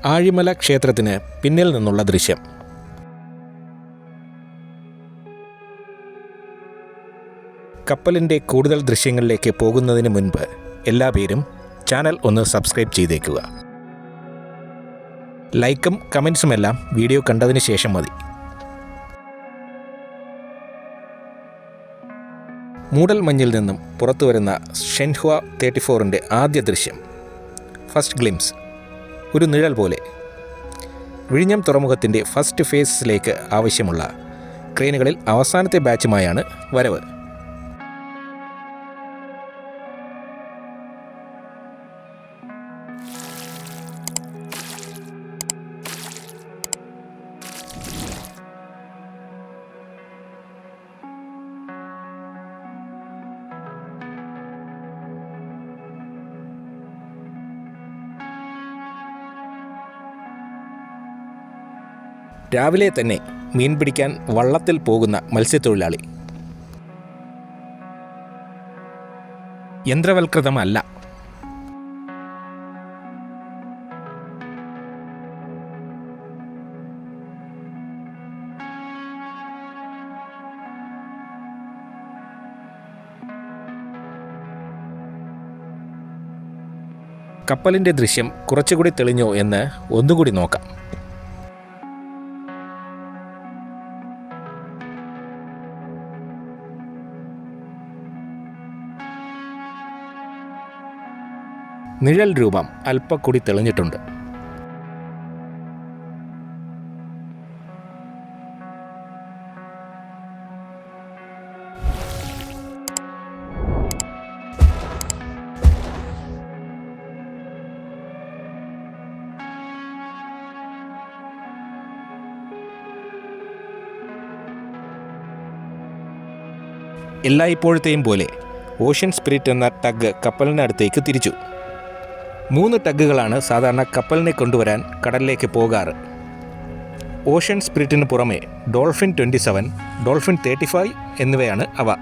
ആഴിമല ക്ഷേത്രത്തിന് പിന്നിൽ നിന്നുള്ള ദൃശ്യം. കപ്പലിൻ്റെ കൂടുതൽ ദൃശ്യങ്ങളിലേക്ക് പോകുന്നതിന് മുൻപ് എല്ലാ പേരും ചാനൽ ഒന്ന് സബ്സ്ക്രൈബ് ചെയ്തേക്കുക. ലൈക്കും കമൻസുമെല്ലാം വീഡിയോ കണ്ടതിന് ശേഷം മതി. മൂടൽമഞ്ഞിൽ നിന്നും പുറത്തു വരുന്ന ഷെൻഹുവ 34ൻ്റെ ആദ്യ ദൃശ്യം, ഫസ്റ്റ് ഗ്ലിംസ്, ഒരു നിഴൽ പോലെ. വിഴിഞ്ഞം തുറമുഖത്തിൻ്റെ ഫസ്റ്റ് ഫേസിലേക്ക് ആവശ്യമുള്ള ക്രെയിനുകളിൽ അവസാനത്തെ ബാച്ചുമായാണ് വരവ്. രാവിലെ തന്നെ മീൻ പിടിക്കാൻ വള്ളത്തിൽ പോകുന്ന മത്സ്യത്തൊഴിലാളി. യന്ത്രവൽകൃതമല്ല. കപ്പലിൻ്റെ ദൃശ്യം കുറച്ചുകൂടി തെളിഞ്ഞോ എന്ന് ഒന്നുകൂടി നോക്കാം. നിഴൽ രൂപം അല്പക്കൂടി തെളിഞ്ഞിട്ടുണ്ട്. എല്ലായ്പ്പോഴത്തെയും പോലെ ഓഷ്യൻ സ്പിരിറ്റ് എന്ന ടഗ് കപ്പലിനടുത്തേക്ക് തിരിച്ചു. 3 ടഗുകളാണ് സാധാരണ കപ്പലിനെ കൊണ്ടുവരാൻ കടലിലേക്ക് പോകാറ്. ഓഷ്യൻ സ്പിരിറ്റിന് പുറമെ ഡോൾഫിൻ 27, ഡോൾഫിൻ 35 എന്നിവയാണ് അവ.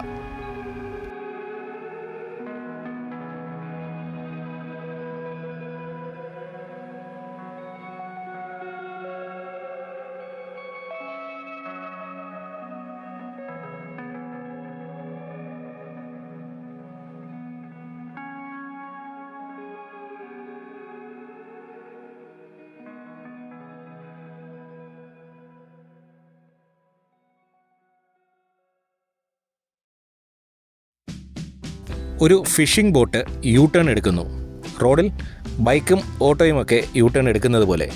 ഒരു ഫിഷിംഗ് ബോട്ട് യു ടേൺ എടുക്കുന്നു. റോഡിൽ ബൈക്കും ഓട്ടോയുമൊക്കെ യു ടേൺ എടുക്കുന്നത് പോലെ.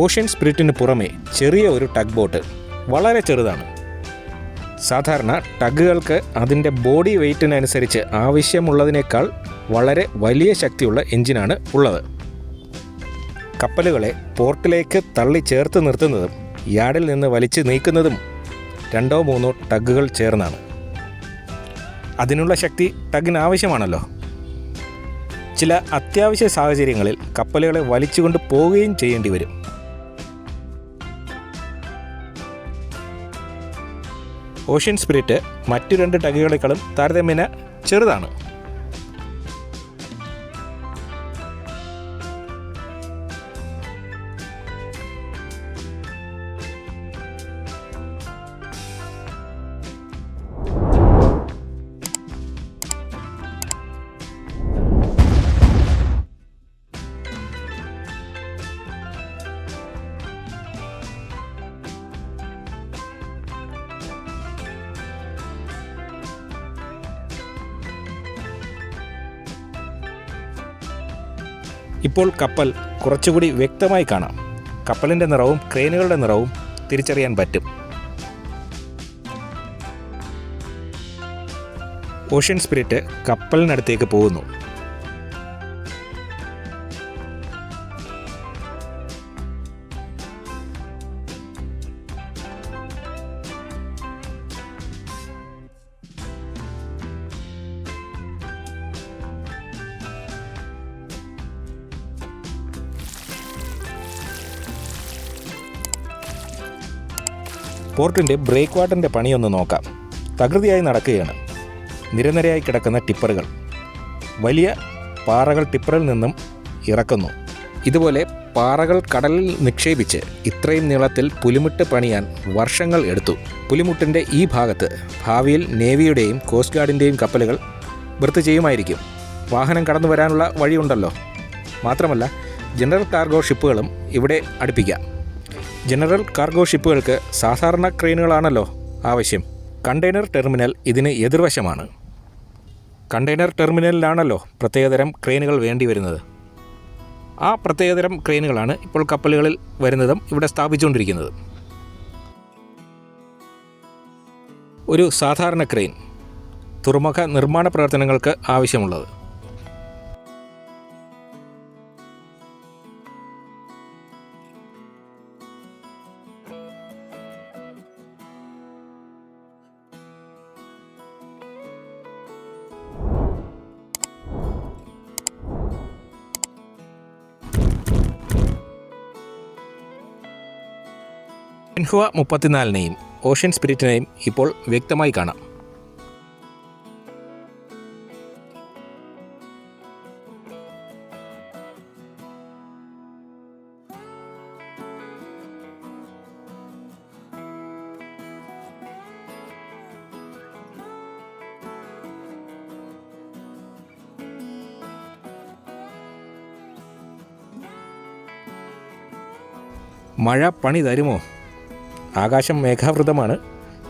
ഓഷ്യൻ സ്പിരിറ്റിന് പുറമെ ചെറിയ ഒരു ടഗ് ബോട്ട്, വളരെ ചെറുതാണ്. സാധാരണ ടഗുകൾക്ക് അതിൻ്റെ ബോഡി വെയ്റ്റിനനുസരിച്ച് ആവശ്യമുള്ളതിനേക്കാൾ വളരെ വലിയ ശക്തിയുള്ള എഞ്ചിനാണ് ഉള്ളത്. കപ്പലുകളെ പോർട്ടിലേക്ക് തള്ളി ചേർത്ത് നിർത്തുന്നതും യാർഡിൽ നിന്ന് വലിച്ചു നീക്കുന്നതും 2-3 ടഗുകൾ ചേർന്നാണ്. അതിനുള്ള ശക്തി ടഗിന് ആവശ്യമാണല്ലോ. ചില അത്യാവശ്യ സാഹചര്യങ്ങളിൽ കപ്പലുകളെ വലിച്ചുകൊണ്ട് പോവുകയും ചെയ്യേണ്ടി വരും. ഓഷ്യൻ സ്പിരിറ്റ് മറ്റു 2 ടഗുകളെക്കാളും താരതമ്യേന ചെറുതാണ്. ഇപ്പോൾ കപ്പൽ കുറച്ചുകൂടി വ്യക്തമായി കാണാം. കപ്പലിൻ്റെ നിറവും ക്രെയിനുകളുടെ നിറവും തിരിച്ചറിയാൻ പറ്റും. ഓഷ്യൻ സ്പിരിറ്റ് കപ്പലിനടുത്തേക്ക് പോകുന്നു. പോർട്ടിൻ്റെ ബ്രേക്ക് വാട്ടറിൻ്റെ പണിയൊന്ന് നോക്കാം. തകൃതിയായി നടക്കുകയാണ്. നിരനിരയായി കിടക്കുന്ന ടിപ്പറുകൾ. വലിയ പാറകൾ ടിപ്പറിൽ നിന്നും ഇറക്കുന്നു. ഇതുപോലെ പാറകൾ കടലിൽ നിക്ഷേപിച്ച് ഇത്രയും നീളത്തിൽ പുലിമുട്ട് പണിയാൻ വർഷങ്ങൾ എടുത്തു. പുലിമുട്ടിൻ്റെ ഈ ഭാഗത്ത് ഭാവിയിൽ നേവിയുടെയും കോസ്റ്റ് ഗാർഡിൻ്റെയും കപ്പലുകൾ ബർത്ത് ചെയ്യുമായിരിക്കും. വാഹനം കടന്നു വരാനുള്ള വഴിയുണ്ടല്ലോ. മാത്രമല്ല ജനറൽ കാർഗോ ഷിപ്പുകളും ഇവിടെ അടുപ്പിക്കാം. ജനറൽ കാർഗോ ഷിപ്പുകൾക്ക് സാധാരണ ക്രെയിനുകളാണല്ലോ ആവശ്യം. കണ്ടെയ്നർ ടെർമിനൽ ഇതിന് എതിർവശമാണ്. കണ്ടെയ്നർ ടെർമിനലിലാണല്ലോ പ്രത്യേകതരം ക്രെയിനുകൾ വേണ്ടി വരുന്നത്. ആ പ്രത്യേകതരം ക്രെയിനുകളാണ് ഇപ്പോൾ കപ്പലുകളിൽ വരുന്നതും ഇവിടെ സ്ഥാപിച്ചുകൊണ്ടിരിക്കുന്നത്. ഒരു സാധാരണ ക്രെയിൻ തുറമുഖ നിർമ്മാണ പ്രവർത്തനങ്ങൾക്ക് ആവശ്യമുള്ളത്. ഷെൻഹുവ 34നെയും ഓഷ്യൻ സ്പിരിറ്റിനെയും ഇപ്പോൾ വ്യക്തമായി കാണാം. മഴ പണി തരുമോ? ആകാശം മേഘാവൃതമാണ്.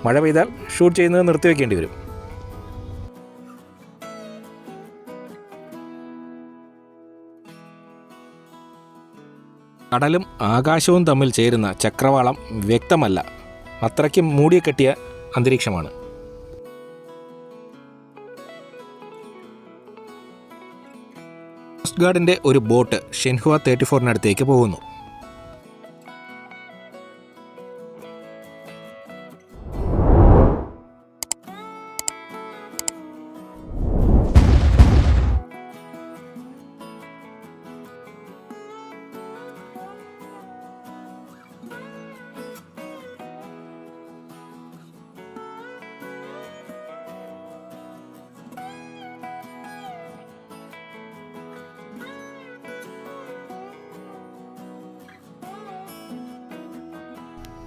മഴ പെയ്താൽ ഷൂട്ട് ചെയ്യുന്നത് നിർത്തിവെക്കേണ്ടി വരും. കടലും ആകാശവും തമ്മിൽ ചേരുന്ന ചക്രവാളം വ്യക്തമല്ല. അത്രയ്ക്കും മൂടിക്കെട്ടിയ അന്തരീക്ഷമാണ്. കോസ്റ്റ് ഗാർഡിൻ്റെ ഒരു ബോട്ട് ഷെൻഹുവ 34-നടുത്തേക്ക് പോകുന്നു.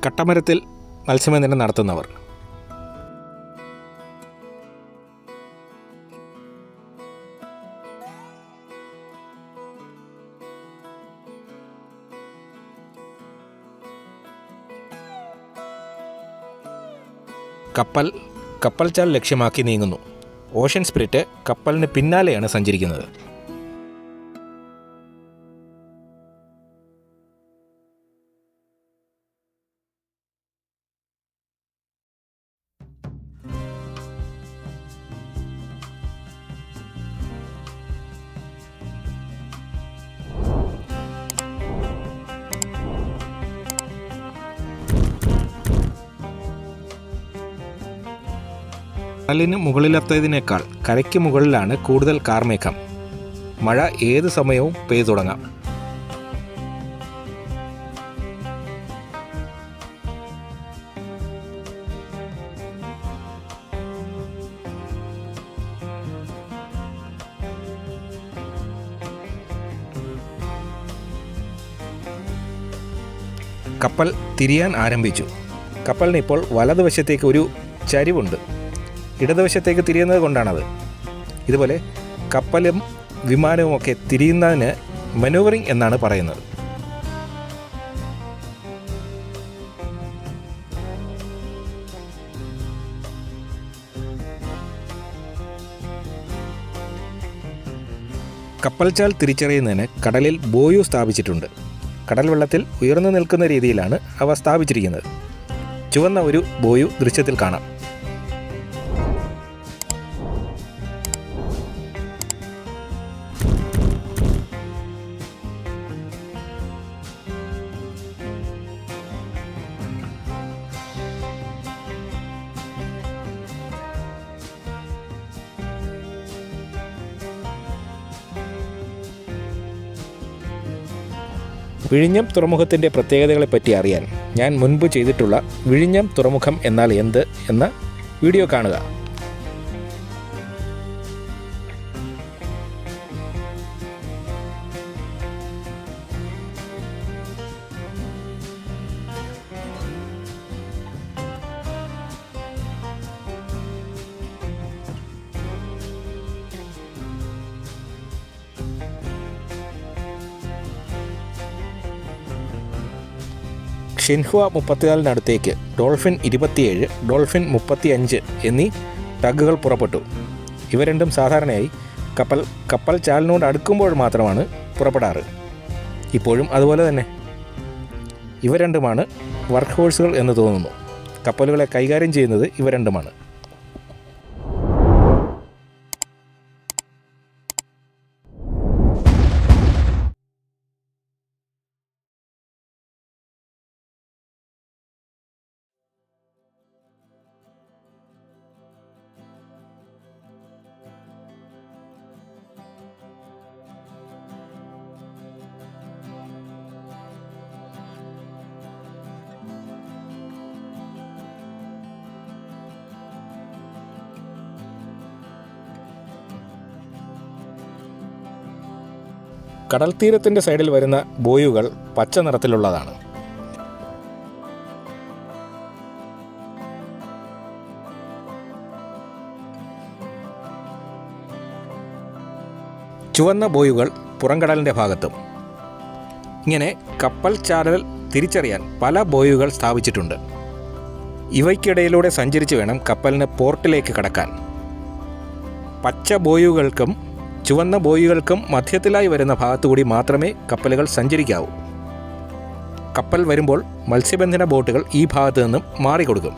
കട്ടമരത്തിൽ മത്സ്യബന്ധനം നടത്തുന്നവർ. കപ്പൽ ചാൽ ലക്ഷ്യമാക്കി നീങ്ങുന്നു. ഓഷ്യൻ സ്പിരിറ്റ് കപ്പലിന് പിന്നാലെയാണ് സഞ്ചരിക്കുന്നത്. കടലിന് മുകളിലെത്തിയതിനേക്കാൾ കരയ്ക്ക് മുകളിലാണ് കൂടുതൽ കാർമേഘം. മഴ ഏത് സമയവും പെയ്തു തുടങ്ങാം. കപ്പൽ തിരിയാൻ ആരംഭിച്ചു. കപ്പലിന് ഇപ്പോൾ വലതുവശത്തേക്ക് ഒരു ചരിവുണ്ട്. ഇടതുവശത്തേക്ക് തിരിയുന്നത് കൊണ്ടാണത്. ഇതുപോലെ കപ്പലും വിമാനവുമൊക്കെ തിരിയുന്നതിന് മനൂവറിംഗ് എന്നാണ് പറയുന്നത്. കപ്പൽച്ചാൽ തിരിച്ചറിയുന്നതിന് കടലിൽ ബോയു സ്ഥാപിച്ചിട്ടുണ്ട്. കടൽ വെള്ളത്തിൽ ഉയർന്നു നിൽക്കുന്ന രീതിയിലാണ് അവ സ്ഥാപിച്ചിരിക്കുന്നത്. ചുവന്ന ഒരു ബോയു ദൃശ്യത്തിൽ കാണാം. വിഴിഞ്ഞം തുറമുഖത്തിൻ്റെ പ്രത്യേകതകളെപ്പറ്റി അറിയാൻ ഞാൻ മുൻപ് ചെയ്തിട്ടുള്ള വിഴിഞ്ഞം തുറമുഖം എന്നാൽ എന്ത് എന്ന വീഡിയോ കാണുക. ഷിൻഹുവ 34-നടുത്തേക്ക് ഡോൾഫിൻ 27, ഡോൾഫിൻ 35 എന്നീ ടഗുകൾ പുറപ്പെട്ടു. ഇവ രണ്ടും സാധാരണയായി കപ്പൽ ചാലിനോട് അടുക്കുമ്പോൾ മാത്രമാണ് പുറപ്പെടാറ്. ഇപ്പോഴും അതുപോലെ തന്നെ. ഇവ രണ്ടുമാണ് വർക്ക് ഹോഴ്സുകൾ എന്ന് തോന്നുന്നു. കപ്പലുകളെ കൈകാര്യം ചെയ്യുന്നത് ഇവ രണ്ടുമാണ്. കടൽ തീരത്തിൻ്റെ സൈഡിൽ വരുന്ന ബോയുകൾ പച്ച നിറത്തിലുള്ളതാണ്. ചുവന്ന ബോയുകൾ പുറംകടലിൻ്റെ ഭാഗത്തും. ഇങ്ങനെ കപ്പൽ ചാലൽ തിരിച്ചറിയാൻ പല ബോയുകൾ സ്ഥാപിച്ചിട്ടുണ്ട്. ഇവയ്ക്കിടയിലൂടെ സഞ്ചരിച്ച് വേണം കപ്പലിന് പോർട്ടിലേക്ക് കടക്കാൻ. പച്ച ബോയുകൾക്കും ചുവന്ന ബോയികൾക്കും മധ്യത്തിലായി വരുന്ന ഭാഗത്തുകൂടി മാത്രമേ കപ്പലുകൾ സഞ്ചരിക്കാവൂ. കപ്പൽ വരുമ്പോൾ മത്സ്യബന്ധന ബോട്ടുകൾ ഈ ഭാഗത്തു നിന്നും മാറിക്കൊടുക്കും.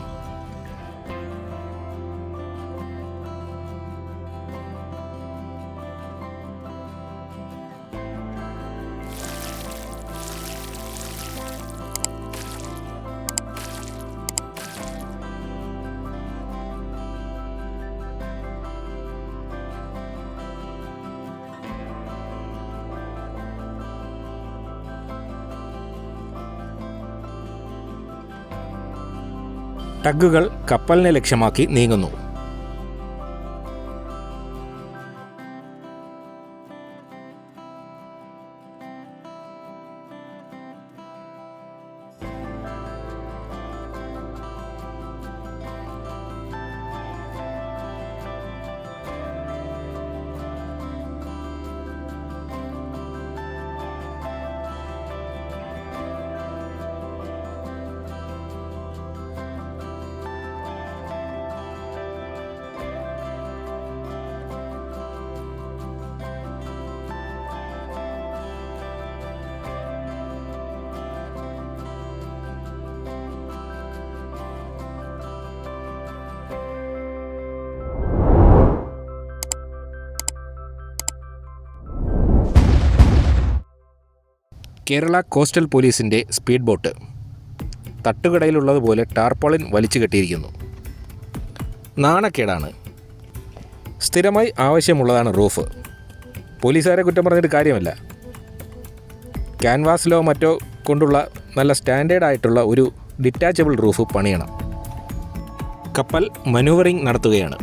ടഗുകൾ കപ്പലിനെ ലക്ഷ്യമാക്കി നീങ്ങുന്നു. കേരള കോസ്റ്റൽ പോലീസിൻ്റെ സ്പീഡ് ബോട്ട് തട്ടുകടയിലുള്ളതുപോലെ ടാർപോളിൻ വലിച്ചു കെട്ടിയിരിക്കുന്നു. നാണക്കേടാണ്. സ്ഥിരമായി ആവശ്യമുള്ളതാണ് റൂഫ്. പോലീസുകാരെ കുറ്റം പറഞ്ഞിട്ട് കാര്യമല്ല. ക്യാൻവാസിലോ മറ്റോ കൊണ്ടുള്ള നല്ല സ്റ്റാൻഡേർഡ് ആയിട്ടുള്ള ഒരു ഡിറ്റാച്ചബിൾ റൂഫ് പണിയണം. കപ്പൽ മനൂവറിംഗ് നടത്തുകയാണ്.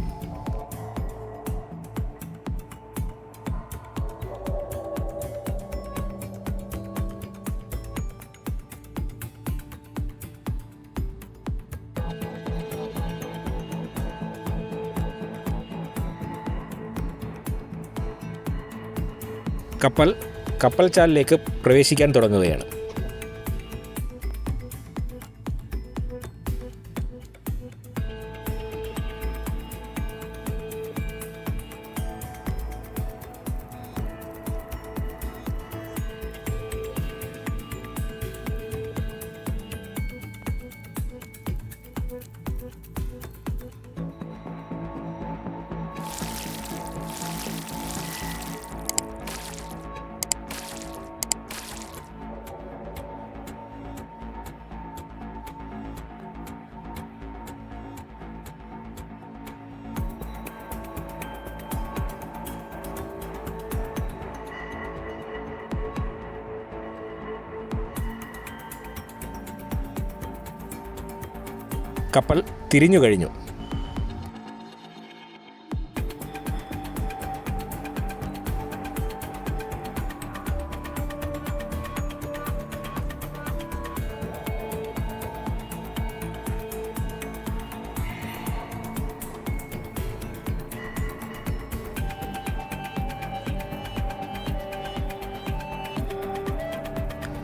കപ്പൽ ചാലിലേക്ക് പ്രവേശിക്കാൻ തുടങ്ങുകയാണ്. കപ്പൽ തിരിഞ്ഞു കഴിഞ്ഞു.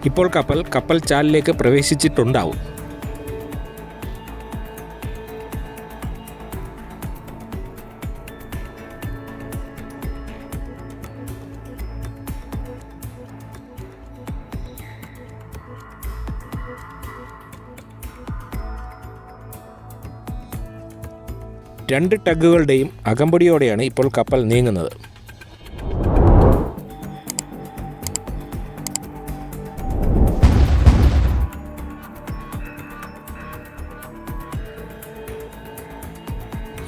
ഇപ്പോൾ കപ്പൽ ചാലിലേക്ക് പ്രവേശിച്ചിട്ടുണ്ടാവും. രണ്ട് ടഗുകളുടെയും അകമ്പടിയോടെയാണ് ഇപ്പോൾ കപ്പൽ നീങ്ങുന്നത്.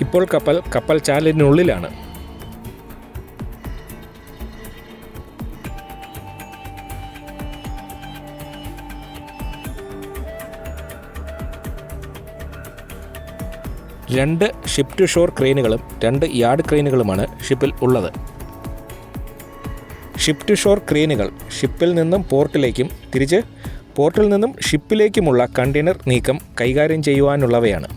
ഇപ്പോൾ കപ്പൽ ചാലിനുള്ളിലാണ്. രണ്ട് ഷിപ്പ് ടു ഷോർ ക്രെയിനുകളും 2 യാർഡ് ക്രെയിനുകളുമാണ് ഷിപ്പിൽ ഉള്ളത്. ഷിപ്പ് ടു ഷോർ ക്രെയിനുകൾ ഷിപ്പിൽ നിന്നും പോർട്ടിലേക്കും തിരിച്ച് പോർട്ടിൽ നിന്നും ഷിപ്പിലേക്കുമുള്ള കണ്ടെയ്നർ നീക്കം കൈകാര്യം ചെയ്യുവാനുള്ളവയാണ്.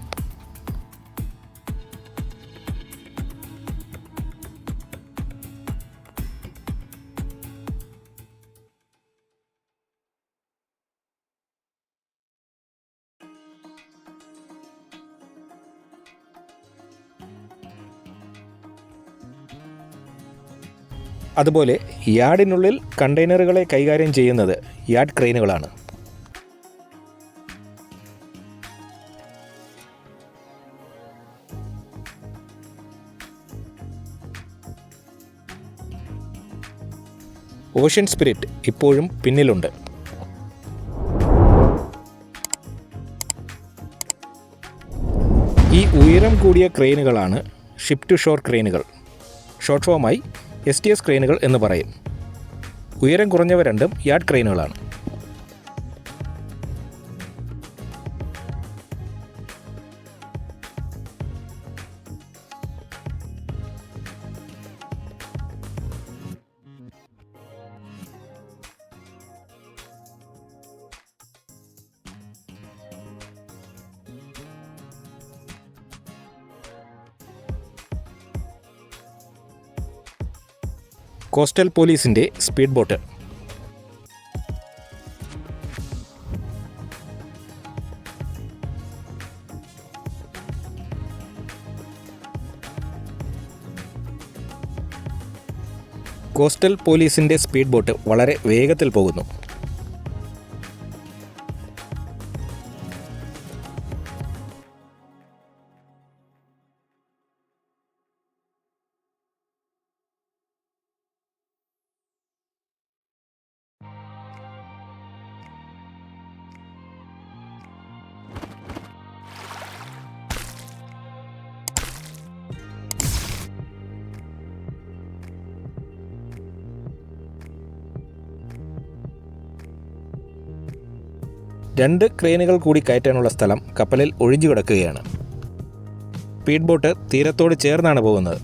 അതുപോലെ യാർഡിനുള്ളിൽ കണ്ടെയ്നറുകളെ കൈകാര്യം ചെയ്യുന്നത് യാർഡ് ക്രെയിനുകളാണ്. ഓഷ്യൻ സ്പിരിറ്റ് ഇപ്പോഴും പിന്നിലുണ്ട്. ഈ ഉയരം കൂടിയ ക്രെയിനുകളാണ് ഷിപ്പ് ടു ഷോർ ക്രെയിനുകൾ. ഷോർട്ട് ഫോമായി STS ക്രെയിനുകൾ എന്ന് പറയും. ഉയരം കുറഞ്ഞവ രണ്ടും യാർഡ് ക്രെയിനുകളാണ്. കോസ്റ്റൽ പോലീസിൻ്റെ സ്പീഡ് ബോട്ട്. കോസ്റ്റൽ പോലീസിൻ്റെ സ്പീഡ് ബോട്ട് വളരെ വേഗത്തിൽ പോകുന്നു. രണ്ട് ക്രെയിനുകൾ കൂടി കയറ്റാനുള്ള സ്ഥലം കപ്പലിൽ ഒഴിഞ്ഞു കിടക്കുകയാണ്. സ്പീഡ് ബോട്ട് തീരത്തോട് ചേർന്നാണ് പോകുന്നത്.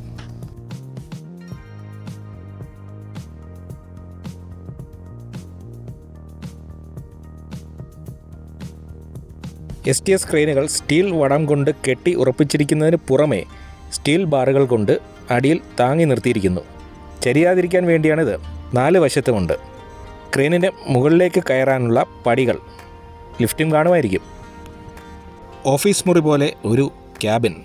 STS ക്രെയിനുകൾ സ്റ്റീൽ വടം കൊണ്ട് കെട്ടി ഉറപ്പിച്ചിരിക്കുന്നതിന് പുറമെ സ്റ്റീൽ ബാറുകൾ കൊണ്ട് അടിയിൽ താങ്ങി നിർത്തിയിരിക്കുന്നു. ചരിയാതിരിക്കാൻ വേണ്ടിയാണിത്. 4 വശത്തുമുണ്ട്. ക്രെയിനിൻ്റെ മുകളിലേക്ക് കയറാനുള്ള പടികൾ, ലിഫ്റ്റും കാണുമായിരിക്കും. ഓഫീസ് മുറി പോലെ ഒരു ക്യാബിൻ.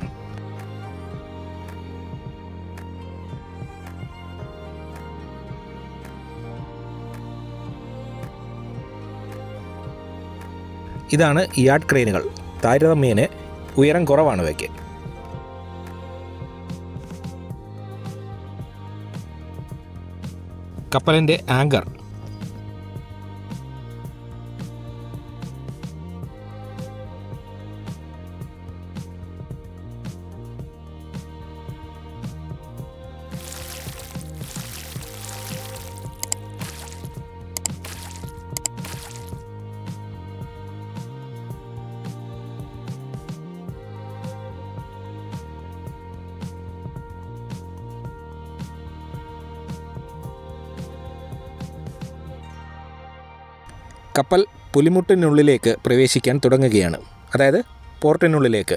ഇതാണ് യാർഡ് ക്രെയിനുകൾ. താരതമ്യേന ഉയരം കുറവാണ് ഇവയ്ക്ക്. കപ്പലിൻ്റെ ആങ്കർ. കപ്പൽ പുലിമുട്ടിനുള്ളിലേക്ക് പ്രവേശിക്കാൻ തുടങ്ങുകയാണ്, അതായത് പോർട്ടിനുള്ളിലേക്ക്.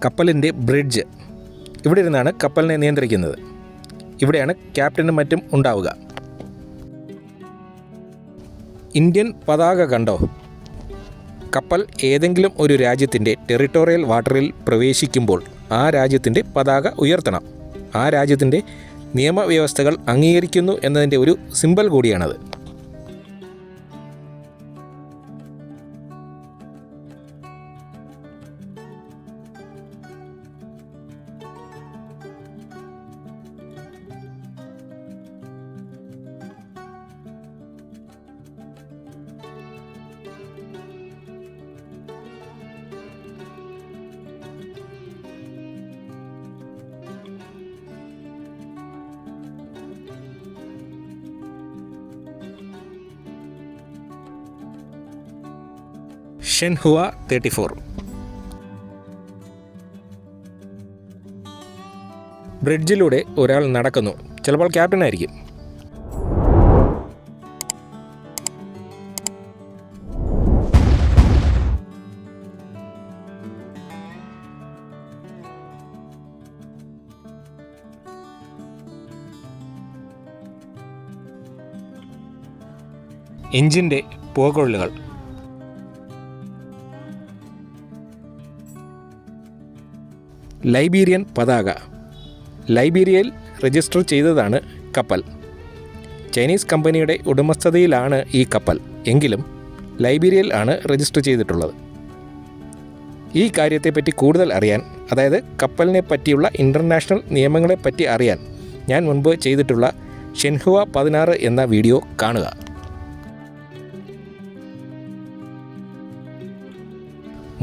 കപ്പലിൻ്റെ ബ്രിഡ്ജ്, ഇവിടെ ഇരുന്നാണ് കപ്പലിനെ നിയന്ത്രിക്കുന്നത്. ഇവിടെയാണ് ക്യാപ്റ്റനും മറ്റും ഉണ്ടാവുക. ഇന്ത്യൻ പതാക കണ്ടോ? കപ്പൽ ഏതെങ്കിലും ഒരു രാജ്യത്തിൻ്റെ ടെറിട്ടോറിയൽ വാട്ടറിൽ പ്രവേശിക്കുമ്പോൾ ആ രാജ്യത്തിൻ്റെ പതാക ഉയർത്തണം. ആ രാജ്യത്തിൻ്റെ നിയമവ്യവസ്ഥകൾ അംഗീകരിക്കുന്നു എന്നതിൻ്റെ ഒരു സിമ്പൽ കൂടിയാണത്. ഷെൻഹുവ 34. ബ്രിഡ്ജിലൂടെ ഒരാൾ നടക്കുന്നു, ചിലപ്പോൾ ക്യാപ്റ്റനായിരിക്കും. എഞ്ചിൻ്റെ പുകകൊള്ളുകൾ. ലൈബീരിയൻ പതാക. ലൈബീരിയയിൽ രജിസ്റ്റർ ചെയ്തതാണ് കപ്പൽ. ചൈനീസ് കമ്പനിയുടെ ഉടമസ്ഥതയിലാണ് ഈ കപ്പൽ, എങ്കിലും ലൈബീരിയയിൽ ആണ് രജിസ്റ്റർ ചെയ്തിട്ടുള്ളത്. ഈ കാര്യത്തെപ്പറ്റി കൂടുതൽ അറിയാൻ, അതായത് കപ്പലിനെ പറ്റിയുള്ള ഇൻ്റർനാഷണൽ നിയമങ്ങളെപ്പറ്റി അറിയാൻ, ഞാൻ മുൻപ് ചെയ്തിട്ടുള്ള ഷെൻഹുവ 16 എന്ന വീഡിയോ കാണുക.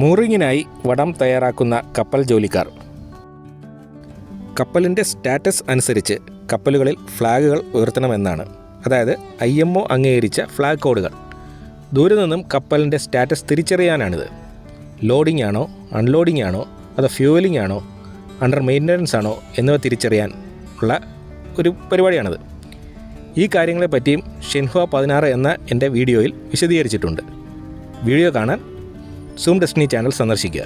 മൂറിങ്ങിനായി വടം തയ്യാറാക്കുന്ന കപ്പൽ ജോലിക്കാർ. കപ്പലിൻ്റെ സ്റ്റാറ്റസ് അനുസരിച്ച് കപ്പലുകളിൽ ഫ്ലാഗുകൾ ഉയർത്തണമെന്നാണ്, അതായത് IMO അംഗീകരിച്ച ഫ്ലാഗ് കോഡുകൾ. ദൂരെ നിന്നും കപ്പലിൻ്റെ സ്റ്റാറ്റസ് തിരിച്ചറിയാനാണിത്. ലോഡിംഗ് ആണോ, അൺലോഡിംഗ് ആണോ, അതോ ഫ്യൂവലിംഗ് ആണോ, അണ്ടർ മെയിൻ്റനൻസ് ആണോ എന്നിവ തിരിച്ചറിയാൻ ഉള്ള ഒരു പരിപാടിയാണിത്. ഈ കാര്യങ്ങളെപ്പറ്റിയും ഷെൻഹുവ 16 എന്ന എൻ്റെ വീഡിയോയിൽ വിശദീകരിച്ചിട്ടുണ്ട്. വീഡിയോ കാണാൻ സൂം ഡെസ്റ്റിനി ചാനൽ സന്ദർശിക്കുക.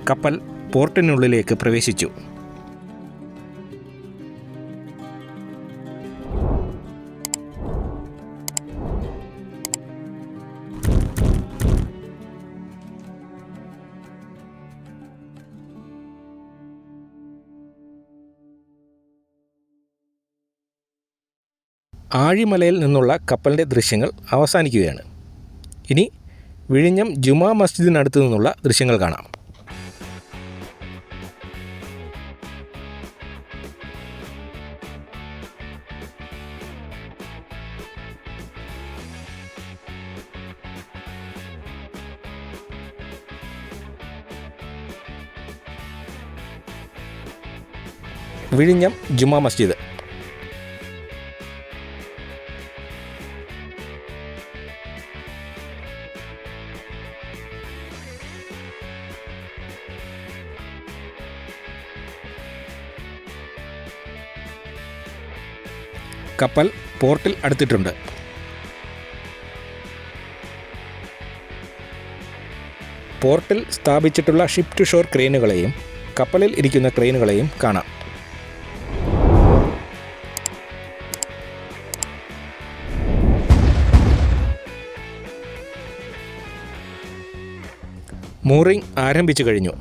കപ്പൽ പോർട്ടിനുള്ളിലേക്ക് പ്രവേശിച്ചു. ആഴിമലയിൽ നിന്നുള്ള കപ്പലിൻ്റെ ദൃശ്യങ്ങൾ അവസാനിക്കുകയാണ്. ഇനി വിഴിഞ്ഞം ജുമാ മസ്ജിദിനടുത്ത് നിന്നുള്ള ദൃശ്യങ്ങൾ കാണാം. വിഴിഞ്ഞം ജുമാ മസ്ജിദ്. കപ്പൽ പോർട്ടിൽ അടുത്തിട്ടുണ്ട്. പോർട്ടിൽ സ്ഥാപിച്ചിട്ടുള്ള ഷിപ്പ് ടു ഷോർ ക്രെയിനുകളെയും കപ്പലിൽ ഇരിക്കുന്ന ക്രെയിനുകളെയും കാണാം. മൂറിംഗ് ആരംഭിച്ചു കഴിഞ്ഞു.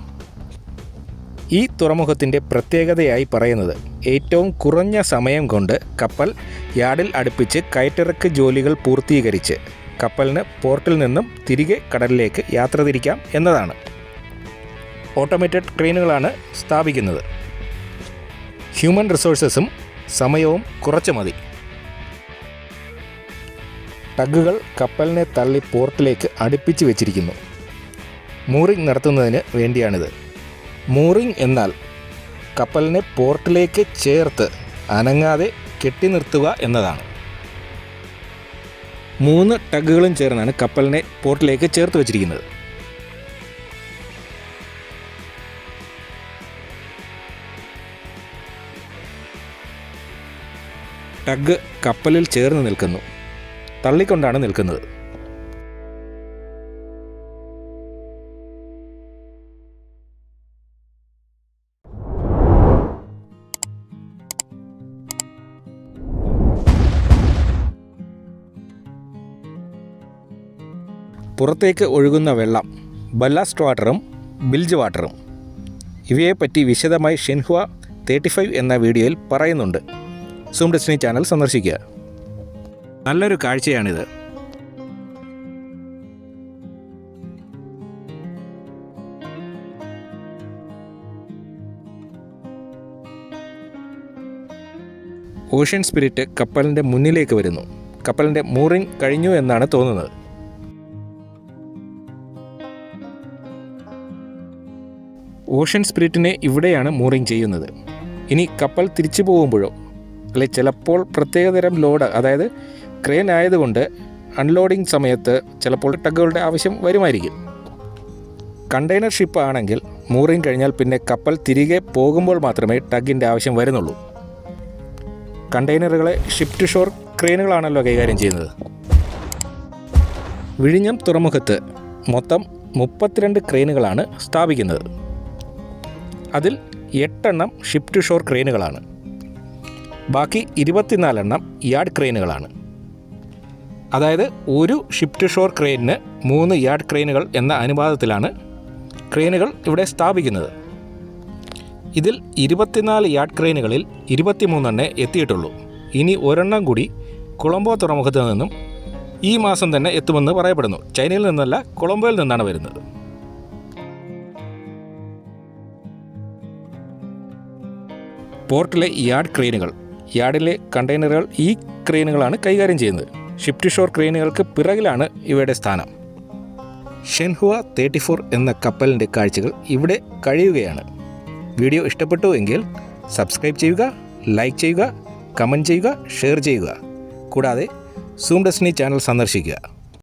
ഈ തുറമുഖത്തിൻ്റെ പ്രത്യേകതയായി പറയുന്നത് ഏറ്റവും കുറഞ്ഞ സമയം കൊണ്ട് കപ്പൽ യാർഡിൽ അടുപ്പിച്ച് കയറ്റിറക്ക് ജോലികൾ പൂർത്തീകരിച്ച് കപ്പലിന് പോർട്ടിൽ നിന്നും തിരികെ കടലിലേക്ക് യാത്ര തിരിക്കാം എന്നതാണ്. ഓട്ടോമേറ്റഡ് ക്രെയിനുകളാണ് സ്ഥാപിക്കുന്നത്. ഹ്യൂമൻ റിസോഴ്സസും സമയവും കുറച്ച് മതി. ടഗുകൾ കപ്പലിനെ തള്ളി പോർട്ടിലേക്ക് അടുപ്പിച്ച് വെച്ചിരിക്കുന്നു. മൂറിംഗ് നടത്തുന്നതിന് വേണ്ടിയാണിത്. മൂറിംഗ് എന്നാൽ കപ്പലിനെ പോർട്ടിലേക്ക് ചേർത്ത് അനങ്ങാതെ കെട്ടി നിർത്തുക എന്നതാണ്. 3 ടഗുകളും ചേർന്നാണ് കപ്പലിനെ പോർട്ടിലേക്ക് ചേർത്ത് വച്ചിരിക്കുന്നത്. ടഗ് കപ്പലിൽ ചേർന്ന് നിൽക്കുന്നു, തള്ളിക്കൊണ്ടാണ് നിൽക്കുന്നത്. പുറത്തേക്ക് ഒഴുകുന്ന വെള്ളം ബല്ലാസ്റ്റ് വാട്ടറും ബിൽജ് വാട്ടറും, ഇവയെപ്പറ്റി വിശദമായി ഷെൻഹുവ 35 എന്ന വീഡിയോയിൽ പറയുന്നുണ്ട്. സൂം ഡെസ്റ്റിനി ചാനൽ സന്ദർശിക്കുക. നല്ലൊരു കാഴ്ചയാണിത്. ഓഷ്യൻ സ്പിരിറ്റ് കപ്പലിൻ്റെ മുന്നിലേക്ക് വരുന്നു. കപ്പലിൻ്റെ മൂറിംഗ് കഴിഞ്ഞു എന്നാണ് തോന്നുന്നത്. ഓഷ്യൻ സ്പിരിറ്റിനെ ഇവിടെയാണ് മൂറിംഗ് ചെയ്യുന്നത്. ഇനി കപ്പൽ തിരിച്ചു പോകുമ്പോഴോ അല്ലെ ചിലപ്പോൾ പ്രത്യേകതരം ലോഡ്, അതായത് ക്രെയിൻ ആയതുകൊണ്ട് അൺലോഡിംഗ് സമയത്ത് ചിലപ്പോൾ ടഗുകളുടെ ആവശ്യം വരുമായിരിക്കും. കണ്ടെയ്നർ ഷിപ്പ് ആണെങ്കിൽ മൂറിംഗ് കഴിഞ്ഞാൽ പിന്നെ കപ്പൽ തിരികെ പോകുമ്പോൾ മാത്രമേ ടഗിൻ്റെ ആവശ്യം വരുന്നുള്ളൂ. കണ്ടെയ്നറുകളെ ഷിപ്പ് ടു ഷോർ ക്രെയിനുകളാണല്ലോ കൈകാര്യം ചെയ്യുന്നത്. വിഴിഞ്ഞം തുറമുഖത്ത് മൊത്തം 32 ക്രെയിനുകളാണ് സ്ഥാപിക്കുന്നത്. അതിൽ 8 എണ്ണം ഷിപ്പ് ടു ഷോർ ക്രെയിനുകളാണ്. ബാക്കി 24 എണ്ണം യാർഡ് ക്രെയിനുകളാണ്. അതായത് ഒരു ഷിപ്പ് ടു ഷോർ ക്രെയിനിന് 3 യാർഡ് ക്രെയിനുകൾ എന്ന അനുപാതത്തിലാണ് ക്രെയിനുകൾ ഇവിടെ സ്ഥാപിക്കുന്നത്. ഇതിൽ 24 യാർഡ് ക്രെയിനുകളിൽ 23 എണ്ണേ എത്തിയിട്ടുള്ളൂ. ഇനി ഒരെണ്ണം കൂടി കൊളംബോ തുറമുഖത്ത് നിന്നും ഈ മാസം തന്നെ എത്തുമെന്ന് പറയപ്പെടുന്നു. ചൈനയിൽ നിന്നല്ല, കൊളംബോയിൽ നിന്നാണ് വരുന്നത്. പോർട്ടിലെ യാർഡ് ക്രെയിനുകൾ, യാർഡിലെ കണ്ടെയ്നറുകൾ ഈ ക്രെയിനുകളാണ് കൈകാര്യം ചെയ്യുന്നത്. ഷിപ്പ് ടു ഷോർ ക്രെയിനുകൾക്ക് പിറകിലാണ് ഇവയുടെ സ്ഥാനം. ഷെൻഹുവ 34 എന്ന കപ്പലിൻ്റെ കാഴ്ചകൾ ഇവിടെ കഴിയുകയാണ്. വീഡിയോ ഇഷ്ടപ്പെട്ടു എങ്കിൽ സബ്സ്ക്രൈബ് ചെയ്യുക, ലൈക്ക് ചെയ്യുക, കമൻറ്റ് ചെയ്യുക, ഷെയർ ചെയ്യുക. കൂടാതെ സൂം ഡെസ്റ്റിനി ചാനൽ സന്ദർശിക്കുക.